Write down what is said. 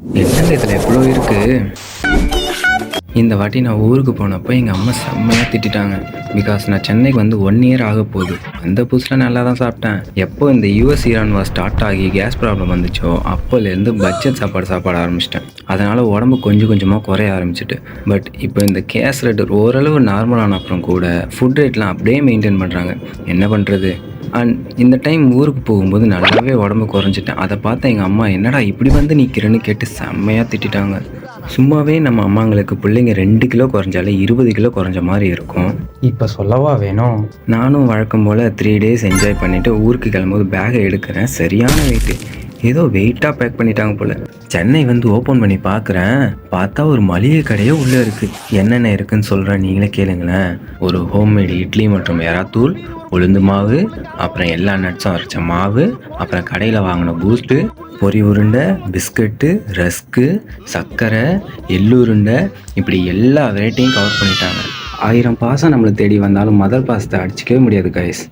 என்னங்க இதில் எவ்வளோ இருக்குது. இந்த வாட்டி நான் ஊருக்கு போனப்போ எங்கள் அம்மா செம்மையாக திட்டாங்க. பிகாஸ் நான் சென்னைக்கு வந்து 1 இயர் ஆக போகுது. அந்த புதுசில் நல்லா தான் சாப்பிட்டேன். எப்போ இந்த யூஎஸ் ஈரான் வார் ஸ்டார்ட் ஆகி கேஸ் ப்ராப்ளம் வந்துச்சோ அப்போலேருந்து பட்ஜெட் சாப்பாட ஆரம்பிச்சிட்டேன். அதனால் உடம்பு கொஞ்சம் கொஞ்சமாக குறைய ஆரம்பிச்சிட்டு. பட் இப்போ இந்த கேஸ் ரேட் ஓரளவு நார்மலான அப்புறம் கூட ஃபுட் ரேட்லாம் அப்படியே மெயின்டைன் பண்ணுறாங்க. என்ன பண்ணுறது. அண்ட் இந்த டைம் ஊருக்கு போகும்போது நல்லாவே உடம்பு குறைஞ்சிட்டேன். அதை பார்த்து எங்கள் அம்மா என்னடா இப்படி வந்து நிற்கிறேன்னு கேட்டு செம்மையாக திட்டாங்க. சும்மாவே நம்ம அம்மாங்களுக்கு பிள்ளைங்க 2 கிலோ குறைஞ்சாலே 20 கிலோ குறைஞ்ச மாதிரி இருக்கும். இப்போ சொல்லவா வேணும். நானும் வழக்கம் போல் 3 days என்ஜாய் பண்ணிவிட்டு ஊருக்கு கிளம்பும்போது பேகை எடுக்கிறேன். சரியான வெயிட்டு. ஏதோ வெயிட்டாக பேக் பண்ணிட்டாங்க போல். சென்னை வந்து ஓப்பன் பண்ணி பார்க்குறேன். பார்த்தா ஒரு மளிகை கடையே உள்ளே இருக்குது. என்னென்ன இருக்குதுன்னு சொல்கிறேன், நீங்களே கேளுங்களேன். ஒரு ஹோம்மேடு இட்லி மற்றும் எறாத்தூள், உளுந்து மாவு, அப்புறம் எல்லா நட்ஸும் அரைச்ச மாவு, அப்புறம் கடையில் வாங்கின பூஸ்ட்டு, பொரி உருண்டை, பிஸ்கட்டு, ரஸ்க்கு, சர்க்கரை, எள்ளு உருண்டை, இப்படி எல்லா வெரைட்டியும் கவர் பண்ணிட்டாங்க. 1000 பாசம் நம்மளை தேடி வந்தாலும் மதர் பாசத்தை அடிச்சிக்கவே முடியாது கைஸ்.